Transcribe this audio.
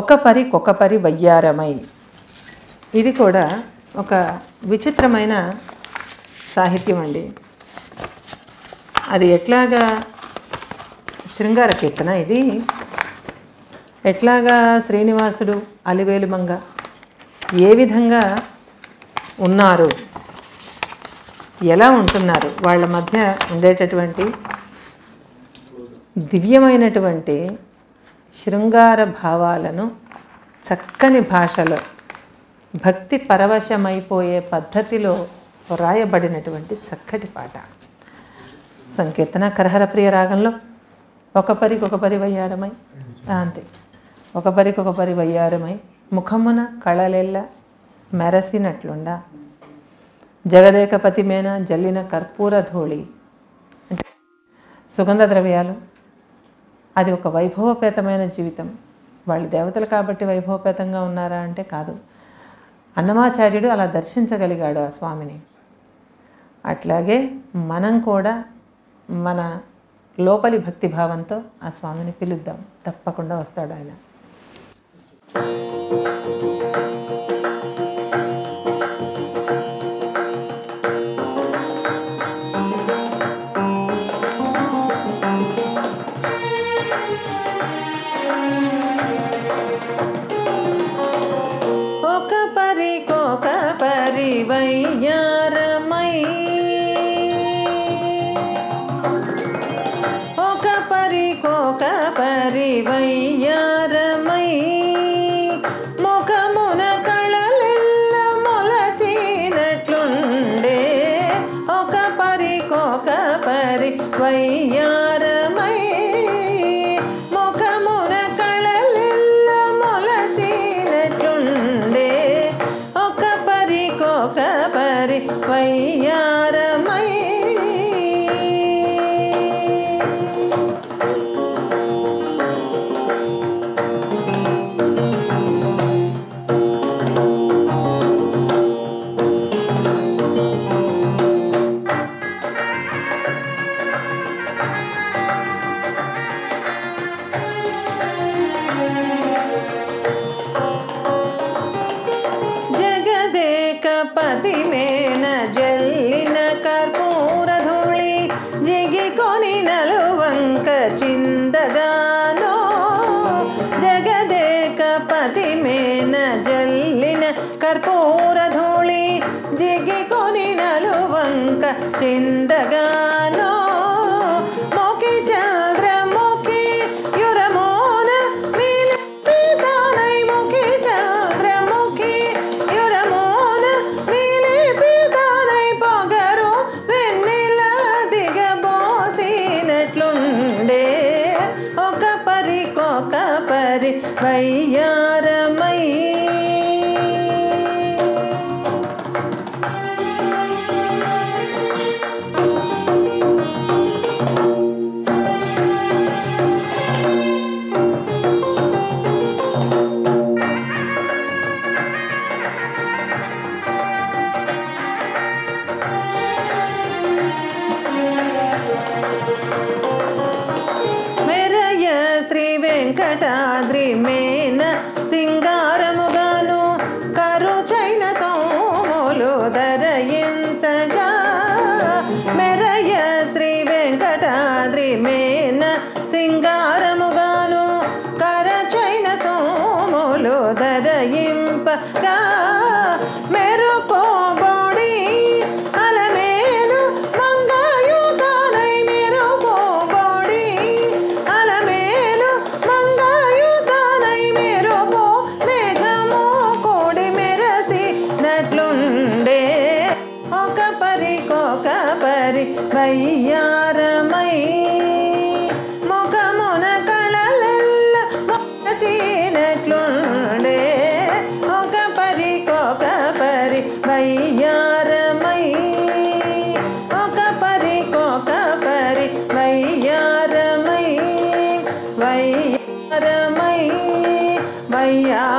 ఒక పరికొక పరి వయ్యారమై. ఇది కూడా ఒక విచిత్రమైన సాహిత్యం అండి. అది ఎట్లాగా శృంగార కీర్తన. ఇది ఎట్లాగా శ్రీనివాసుడు అలివేలుమంగ ఏ విధంగా ఉన్నారు, ఎలా ఉంటున్నారు, వాళ్ళ మధ్య ఉండేటటువంటి దివ్యమైనటువంటి శృంగార భావాలను చక్కని భాషలో భక్తి పరవశమైపోయే పద్ధతిలో రాయబడినటువంటి చక్కటి పాట. సంకీర్తన కరహర ప్రియ రాగంలో ఒక పరికొక పరి వయ్యారమై, అంతే, ఒక పరికొక పరి వయ్యారమై ముఖమున కళలెల్ల మెరసినట్లుండా జగదేకపతి మేన జల్లిన కర్పూర ధూళి. అంటే సుగంధ ద్రవ్యాలు, అది ఒక వైభవపేతమైన జీవితం. వాళ్ళు దేవతలు కాబట్టి వైభవపేతంగా ఉన్నారా అంటే కాదు. అన్నమాచార్యుడు అలా దర్శించగలిగాడు ఆ స్వామిని. అట్లాగే మనం కూడా మన లోపలి భక్తిభావంతో ఆ స్వామిని పిలుద్దాం, తప్పకుండా వస్తాడు ఆయన. వయ్యారమై ఒక పరికొక పరి వయ్యారమై ముఖమున కళలెల్ల మొలచినట్లుండే ఒక పరికొక పరి వయ్యారమై ముఖమున కళలెల్ల మొలచినట్లుండే ఒక పరికొక పరి వయ్యారమై. జగదేకపతి మేన జల్లిన కర్పూర ధూళి జిగికొని నలువంక చిందగానో జగదేకపతి మేన జల్లిన కర్పూర ధూళి జిగికొని నలువంక చిందగానో మోకి చంద్రముఖి యురమోన నీలిపితానై మోకి చంద్రముఖి యురమోన నీలిపితానై పొగరు వెన్నెల దిగబోసినట్లుండే ఒక పరికొక పరి వయ్యారమై. మెరయ శ్రీ వెంకటాద్రి మేన సింగారముగాను కరుచైన సోములు ధరయించగా మెరయ శ్రీ వెంకటాద్రి మేన సింగారముగాను కరచైన సోములు ధరయింపగా మెరుపోబోడి అలమేలు మంగాయుతానై మెరుపోబోడి అలమేలు మంగాయుతానై మెరుపో మేఘము కోడి మెరసినట్లుండే ఒక పరికొక పరి వయ్యారమై ముఖమున కళలెల్ల మొలచినట్లుండే ఒక పరికొక పరి వయ్యారమై ఒక పరికొక పరి వయ్యారమై వయ్యారమై వయ్యారమై.